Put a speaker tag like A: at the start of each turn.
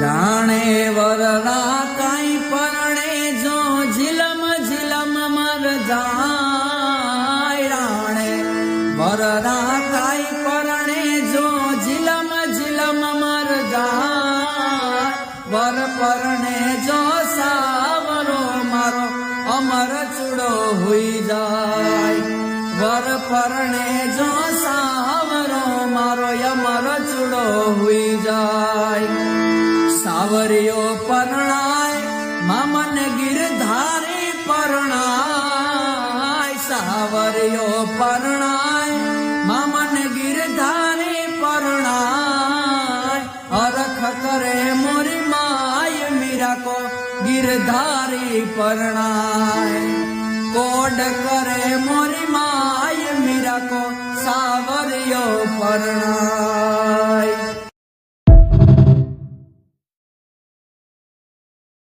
A: રાણે વરરા કાઈ પરણે જો ઝિલમ ઝિલમ મર જાય રાણે વરરા કાઈ પરણે જો ઝિલમ ઝિલમ મર જાય વર પરણે જો સાવરો મારો અમર ચૂડો હુઈ જાય વર પરણે જો સાવરો મારો અમર ચૂડો હુઈ જાય સાવરિયો પરણાય મામન ગિરધારી પરણાય સાવરિયો પરણાય મામન ગિરધારી પરણાય અરખ કરે મોરી માય મીરા કો ગિરધારી પરણાય કોડ કરે મોરી માય મીરા કો સાવરિયો પરણાય।